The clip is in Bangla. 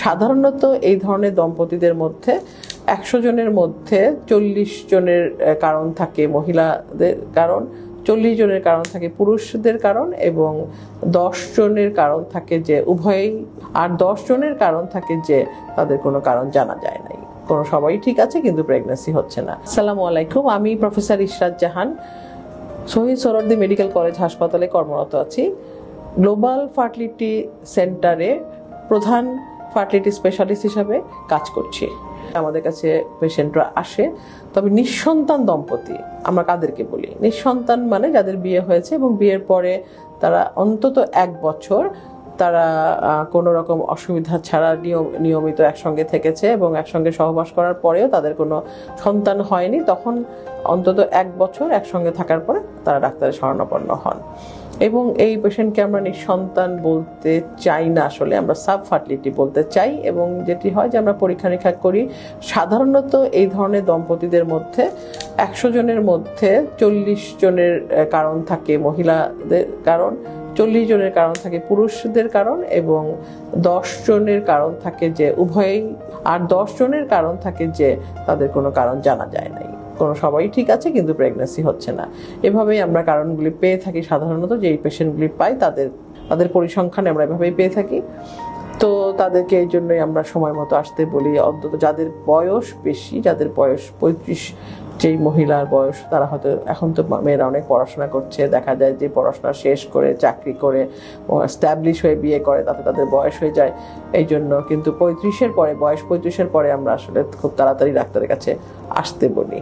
সাধারণত এই ধরনের দম্পতিদের মধ্যে 100 জনের মধ্যে 40 জনের কারণ থাকে মহিলাদের কারণ, 40 জনের কারণ থাকে পুরুষদের কারণ এবং 10 জনের কারণ থাকে যে উভয়ই, আর 10 জনের কারণ থাকে যে তাদের কোনো কারণ জানা যায় নাই, কোনো সবাই ঠিক আছে কিন্তু প্রেগন্যান্সি হচ্ছে না। আসসালামু আলাইকুম, আমি প্রফেসর ইশরাত জাহান শহীদ সোহরাওয়ার্দী মেডিকেল কলেজ হাসপাতালে কর্মরত আছি। গ্লোবাল ফার্টিলিটি সেন্টারে প্রধান ফার্টিলিটি স্পেশালিস্ট হিসাবে কাজ করছি। আমাদের কাছে পেশেন্টরা আসে, তবে নিঃসন্তান দম্পতি আমরা কাদেরকে বলি? নিঃসন্তান মানে যাদের বিয়ে হয়েছে এবং বিয়ের পরে তারা অন্তত 1 বছর তারা কোনো রকম অসুবিধা ছাড়া নিয়মিত একসঙ্গে থেকেছে এবং একসঙ্গে সহবাস করার পরেও তাদের কোনো সন্তান হয়নি, তখন অন্তত 1 বছর একসঙ্গে থাকার পরে তারা ডাক্তারের শরণাপন্ন হন। এবং এই পেশেন্টকে আমরা নিঃসন্তান বলতে চাই না, আসলে আমরা সাব ফার্টিলিটি বলতে চাই। এবং যেটি হয় যে আমরা পরীক্ষা নিরীক্ষা করি, সাধারণত এই ধরনের দম্পতিদের মধ্যে 100 জনের মধ্যে 40 জনের কারণ থাকে মহিলাদের কারণ, 40 জনের কারণ থাকে পুরুষদের কারণ এবং 10 জনের কারণ থাকে যে উভয়ই, আর 10 জনের কারণ থাকে যে তাদের কোনো কারণ জানা যায় নাই, কোনো সবাই ঠিক আছে কিন্তু প্রেগন্যান্সি হচ্ছে না। এভাবেই আমরা কারণগুলি পেয়ে থাকি। সাধারণত যে এই পেশেন্টগুলি পাই তাদের পরিসংখ্যান আমরা এভাবেই পেয়ে থাকি। তো তাদেরকে এই জন্যই আমরা সময় মতো আসতে বলি। অন্তত যাদের বয়স বেশি, যাদের বয়স 35, যেই মহিলার বয়স, তারা হয়তো, এখন তো মেয়েরা অনেক পড়াশোনা করছে, দেখা যায় যে পড়াশোনা শেষ করে চাকরি করে এস্টাবলিশ হয়ে বিয়ে করে, তাতে তাদের বয়স হয়ে যায় এই জন্য। কিন্তু 35-এর পরে, বয়স 35-এর পরে আমরা আসলে খুব তাড়াতাড়ি ডাক্তারের কাছে আসতে বলি।